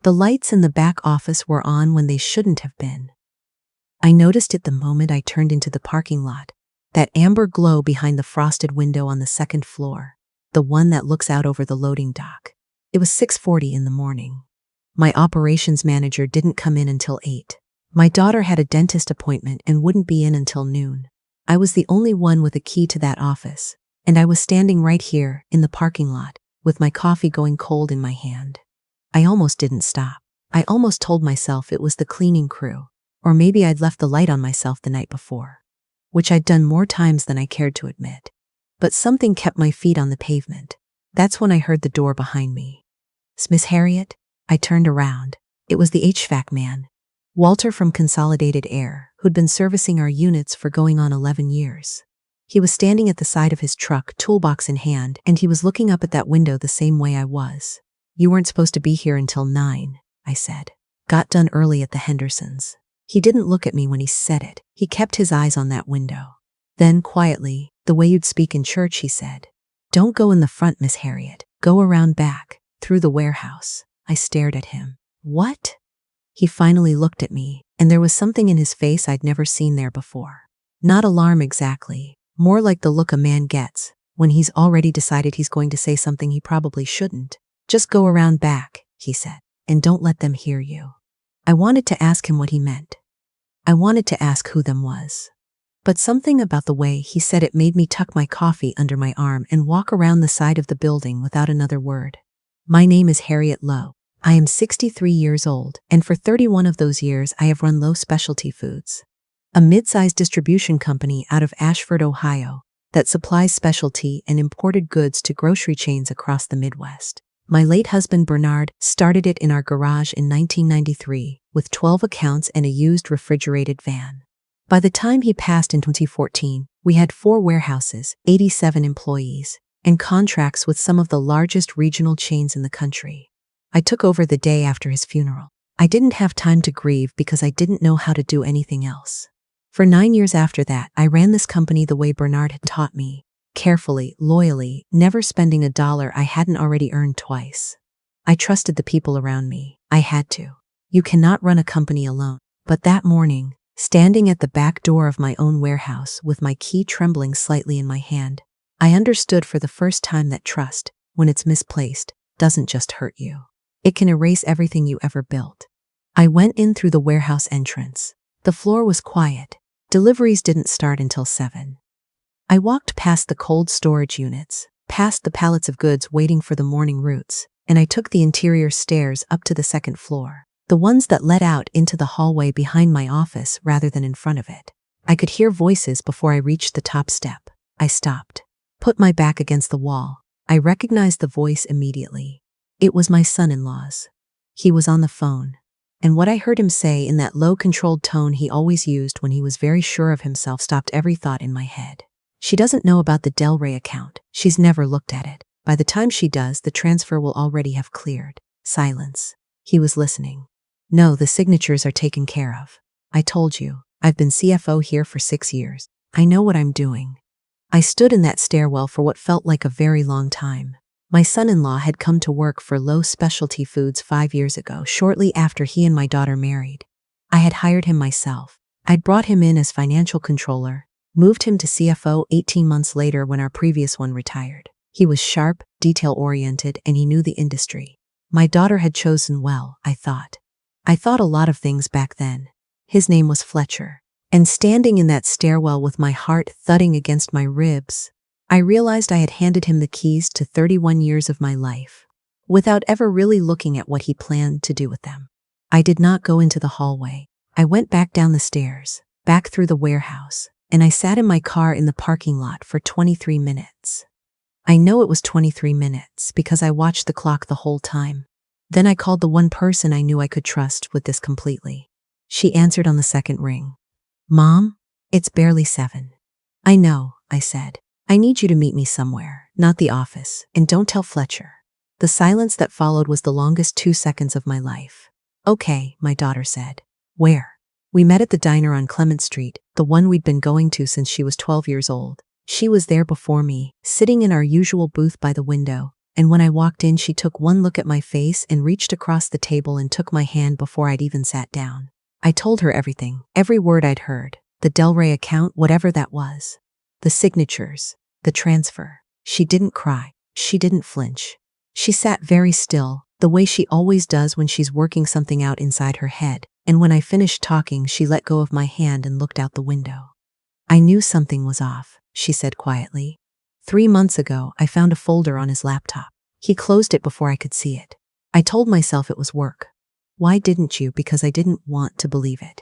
The lights in the back office were on when they shouldn't have been. I noticed it the moment I turned into the parking lot, that amber glow behind the frosted window on the second floor, the one that looks out over the loading dock. It was 6:40 in the morning. My operations manager didn't come in until 8. My daughter had a dentist appointment and wouldn't be in until noon. I was the only one with a key to that office, and I was standing right here in the parking lot with my coffee going cold in my hand. I almost didn't stop. I almost told myself it was the cleaning crew, or maybe I'd left the light on myself the night before, which I'd done more times than I cared to admit. But something kept my feet on the pavement. That's when I heard the door behind me. "Miss Harriet?" I turned around. It was the HVAC man, Walter from Consolidated Air, who'd been servicing our units for going on 11 years. He was standing at the side of his truck, toolbox in hand, and he was looking up at that window the same way I was. "You weren't supposed to be here until 9, I said. "Got done early at the Hendersons." He didn't look at me when he said it. He kept his eyes on that window. Then, quietly, the way you'd speak in church, he said, "Don't go in the front, Miss Harriet. Go around back, through the warehouse." I stared at him. "What?" He finally looked at me, and there was something in his face I'd never seen there before. Not alarm exactly, more like the look a man gets when he's already decided he's going to say something he probably shouldn't. "Just go around back," he said, "and don't let them hear you." I wanted to ask him what he meant. I wanted to ask who them was. But something about the way he said it made me tuck my coffee under my arm and walk around the side of the building without another word. "My name is Harriet Lowe. I am 63 years old, and for 31 of those years I have run Lowe Specialty Foods, a mid-sized distribution company out of Ashford, Ohio, that supplies specialty and imported goods to grocery chains across the Midwest. My late husband Bernard started it in our garage in 1993 with 12 accounts and a used refrigerated van. By the time he passed in 2014, we had 4 warehouses, 87 employees, and contracts with some of the largest regional chains in the country. I took over the day after his funeral. I didn't have time to grieve because I didn't know how to do anything else. For 9 years after that, I ran this company the way Bernard had taught me, carefully, loyally, never spending a dollar I hadn't already earned twice. I trusted the people around me. I had to. You cannot run a company alone. But that morning, standing at the back door of my own warehouse with my key trembling slightly in my hand, I understood for the first time that trust, when it's misplaced, doesn't just hurt you. It can erase everything you ever built. I went in through the warehouse entrance. The floor was quiet. Deliveries didn't start until 7. I walked past the cold storage units, past the pallets of goods waiting for the morning routes, and I took the interior stairs up to the second floor, the ones that led out into the hallway behind my office rather than in front of it. I could hear voices before I reached the top step. I stopped, put my back against the wall. I recognized the voice immediately. It was my son-in-law's. He was on the phone, and what I heard him say in that low, controlled tone he always used when he was very sure of himself stopped every thought in my head. "She doesn't know about the Delray account. She's never looked at it. By the time she does, the transfer will already have cleared." Silence. He was listening. "No, the signatures are taken care of. I told you, I've been CFO here for 6 years. I know what I'm doing." I stood in that stairwell for what felt like a very long time. My son-in-law had come to work for Lowe Specialty Foods 5 years ago, shortly after he and my daughter married. I had hired him myself. I'd brought him in as financial controller, moved him to CFO 18 months later when our previous one retired. He was sharp, detail-oriented, and he knew the industry. My daughter had chosen well, I thought. I thought a lot of things back then. His name was Fletcher. And standing in that stairwell with my heart thudding against my ribs, I realized I had handed him the keys to 31 years of my life, without ever really looking at what he planned to do with them. I did not go into the hallway. I went back down the stairs, back through the warehouse, and I sat in my car in the parking lot for 23 minutes. I know it was 23 minutes because I watched the clock the whole time. Then I called the one person I knew I could trust with this completely. She answered on the second ring. "Mom, it's barely 7. "I know," I said. "I need you to meet me somewhere, not the office, and don't tell Fletcher." The silence that followed was the longest 2 seconds of my life. "Okay," my daughter said. "Where?" We met at the diner on Clement Street, the one we'd been going to since she was 12 years old. She was there before me, sitting in our usual booth by the window, and when I walked in, she took one look at my face and reached across the table and took my hand before I'd even sat down. I told her everything, every word I'd heard, the Delray account, whatever that was, the signatures, the transfer. She didn't cry. She didn't flinch. She sat very still, the way she always does when she's working something out inside her head, and when I finished talking, she let go of my hand and looked out the window. I knew something was off, she said quietly. 3 months ago, I found a folder on his laptop. He closed it before I could see it. I told myself it was work. Why didn't you? Because I didn't want to believe it.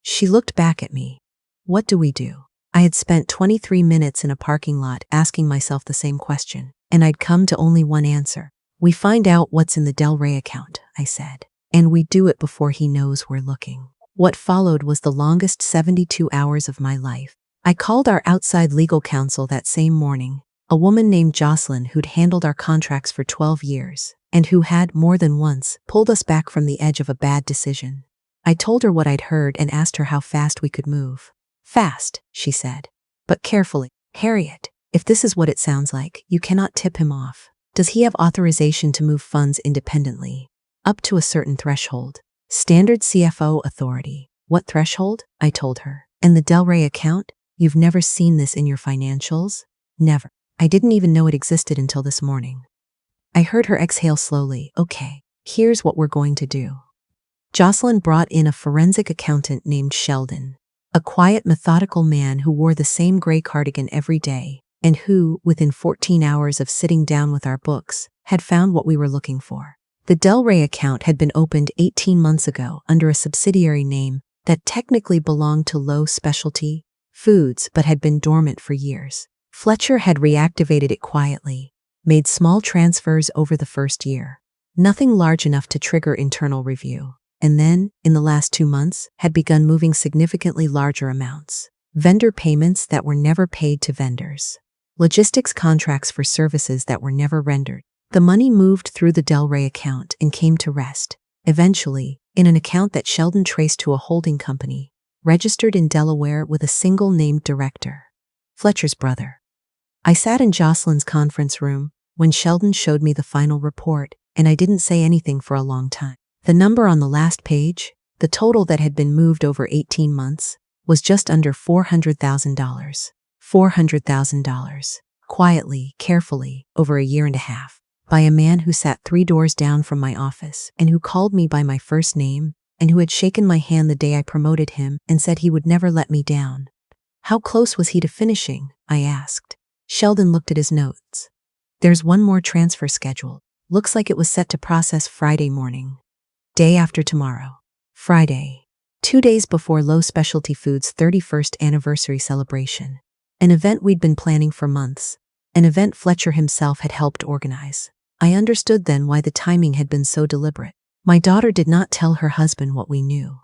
She looked back at me. What do we do? I had spent 23 minutes in a parking lot asking myself the same question, and I'd come to only one answer. We find out what's in the Delray account, I said, and we do it before he knows we're looking. What followed was the longest 72 hours of my life. I called our outside legal counsel that same morning, a woman named Jocelyn who'd handled our contracts for 12 years, and who had, more than once, pulled us back from the edge of a bad decision. I told her what I'd heard and asked her how fast we could move. Fast, she said, but carefully. Harriet, if this is what it sounds like, you cannot tip him off. Does he have authorization to move funds independently? Up to a certain threshold. Standard CFO authority. What threshold? I told her. And the Delray account? You've never seen this in your financials? Never. I didn't even know it existed until this morning. I heard her exhale slowly. Okay, here's what we're going to do. Jocelyn brought in a forensic accountant named Sheldon, a quiet, methodical man who wore the same gray cardigan every day, and who, within 14 hours of sitting down with our books, had found what we were looking for. The Delray account had been opened 18 months ago under a subsidiary name that technically belonged to Low Specialty Foods but had been dormant for years. Fletcher had reactivated it quietly, made small transfers over the first year, nothing large enough to trigger internal review, and then, in the last 2 months, had begun moving significantly larger amounts. Vendor payments that were never paid to vendors. Logistics contracts for services that were never rendered. The money moved through the Delray account and came to rest, eventually, in an account that Sheldon traced to a holding company, registered in Delaware with a single named director, Fletcher's brother. I sat in Jocelyn's conference room when Sheldon showed me the final report, and I didn't say anything for a long time. The number on the last page, the total that had been moved over 18 months, was just under $400,000. $400,000. Quietly, carefully, over a year and a half, by a man who sat 3 doors down from my office and who called me by my first name and who had shaken my hand the day I promoted him and said he would never let me down. How close was he to finishing? I asked. Sheldon looked at his notes. There's one more transfer scheduled. Looks like it was set to process Friday morning. Day after tomorrow. Friday. 2 days before Low Specialty Foods' 31st anniversary celebration. An event we'd been planning for months. An event Fletcher himself had helped organize. I understood then why the timing had been so deliberate. My daughter did not tell her husband what we knew.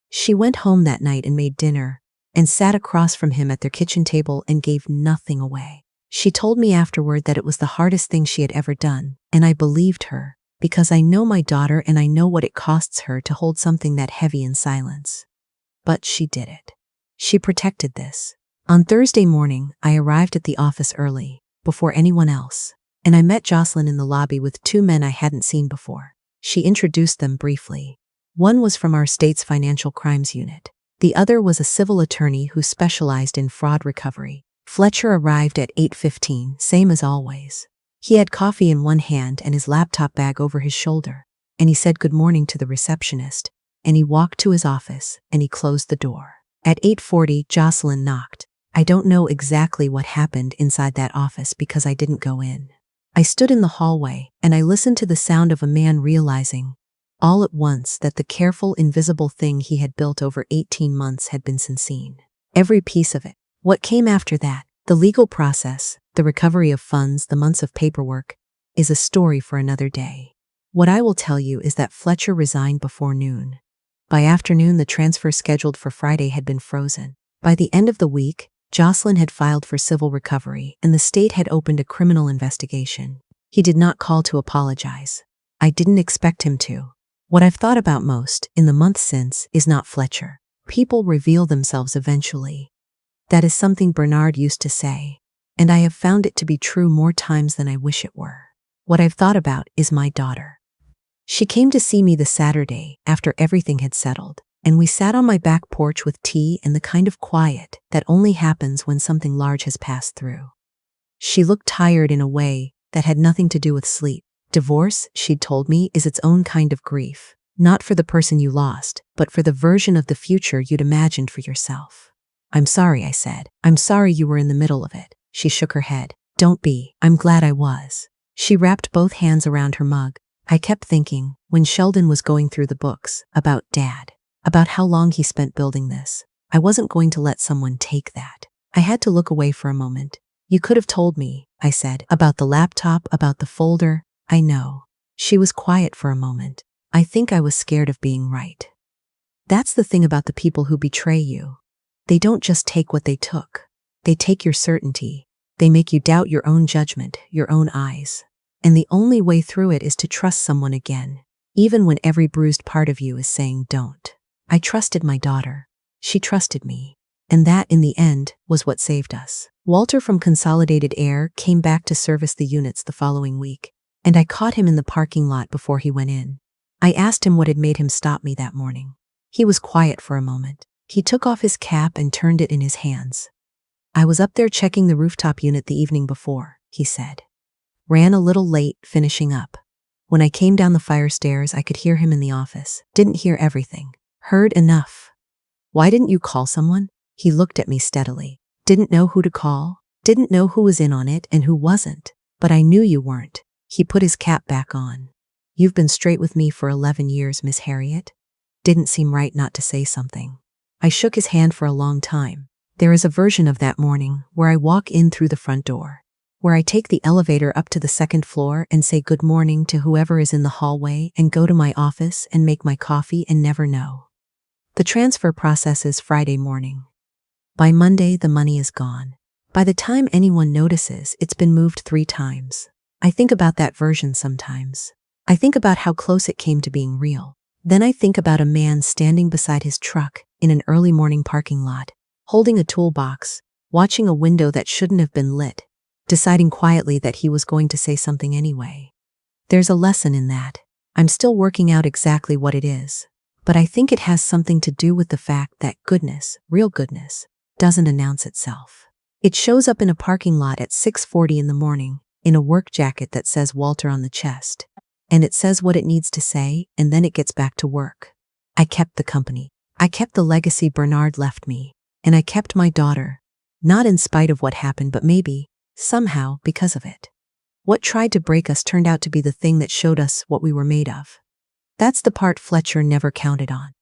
She went home that night and made dinner, and sat across from him at their kitchen table and gave nothing away. She told me afterward that it was the hardest thing she had ever done, and I believed her, because I know my daughter and I know what it costs her to hold something that heavy in silence. But she did it. She protected this. On Thursday morning, I arrived at the office early, before anyone else, and I met Jocelyn in the lobby with 2 men I hadn't seen before. She introduced them briefly. One was from our state's financial crimes unit. The other was a civil attorney who specialized in fraud recovery. Fletcher arrived at 8:15, same as always. He had coffee in one hand and his laptop bag over his shoulder, and he said good morning to the receptionist, and he walked to his office, and he closed the door. At 8:40, Jocelyn knocked. I don't know exactly what happened inside that office because I didn't go in. I stood in the hallway, and I listened to the sound of a man realizing, all at once, that the careful, invisible thing he had built over 18 months had been seen. Every piece of it. What came after that, the legal process, the recovery of funds, the months of paperwork, is a story for another day. What I will tell you is that Fletcher resigned before noon. By afternoon, the transfer scheduled for Friday had been frozen. By the end of the week, Jocelyn had filed for civil recovery, and the state had opened a criminal investigation. He did not call to apologize. I didn't expect him to. What I've thought about most, in the months since, is not Fletcher. People reveal themselves eventually. That is something Bernard used to say, and I have found it to be true more times than I wish it were. What I've thought about is my daughter. She came to see me the Saturday after everything had settled, and we sat on my back porch with tea and the kind of quiet that only happens when something large has passed through. She looked tired in a way that had nothing to do with sleep. Divorce, she'd told me, is its own kind of grief, not for the person you lost, but for the version of the future you'd imagined for yourself. I'm sorry, I said. I'm sorry you were in the middle of it. She shook her head. Don't be. I'm glad I was. She wrapped both hands around her mug. I kept thinking, when Sheldon was going through the books, about Dad, about how long he spent building this. I wasn't going to let someone take that. I had to look away for a moment. You could have told me, I said, about the laptop, about the folder. I know. She was quiet for a moment. I think I was scared of being right. That's the thing about the people who betray you. They don't just take what they took. They take your certainty. They make you doubt your own judgment, your own eyes. And the only way through it is to trust someone again, even when every bruised part of you is saying don't. I trusted my daughter. She trusted me. And that, in the end, was what saved us. Walter from Consolidated Air came back to service the units the following week, and I caught him in the parking lot before he went in. I asked him what had made him stop me that morning. He was quiet for a moment. He took off his cap and turned it in his hands. I was up there checking the rooftop unit the evening before, he said. Ran a little late, finishing up. When I came down the fire stairs, I could hear him in the office. Didn't hear everything. Heard enough. Why didn't you call someone? He looked at me steadily. Didn't know who to call. Didn't know who was in on it and who wasn't. But I knew you weren't. He put his cap back on. You've been straight with me for 11 years, Miss Harriet. Didn't seem right not to say something. I shook his hand for a long time. There is a version of that morning where I walk in through the front door, where I take the elevator up to the second floor and say good morning to whoever is in the hallway and go to my office and make my coffee and never know. The transfer process is Friday morning. By Monday, the money is gone. By the time anyone notices, it's been moved 3 times. I think about that version sometimes. I think about how close it came to being real. Then I think about a man standing beside his truck in an early morning parking lot, holding a toolbox, watching a window that shouldn't have been lit, deciding quietly that he was going to say something anyway. There's a lesson in that. I'm still working out exactly what it is, but I think it has something to do with the fact that goodness, real goodness, doesn't announce itself. It shows up in a parking lot at 6:40 in the morning, in a work jacket that says Walter on the chest. And it says what it needs to say, and then it gets back to work. I kept the company. I kept the legacy Bernard left me. And I kept my daughter. Not in spite of what happened, but maybe, somehow, because of it. What tried to break us turned out to be the thing that showed us what we were made of. That's the part Fletcher never counted on.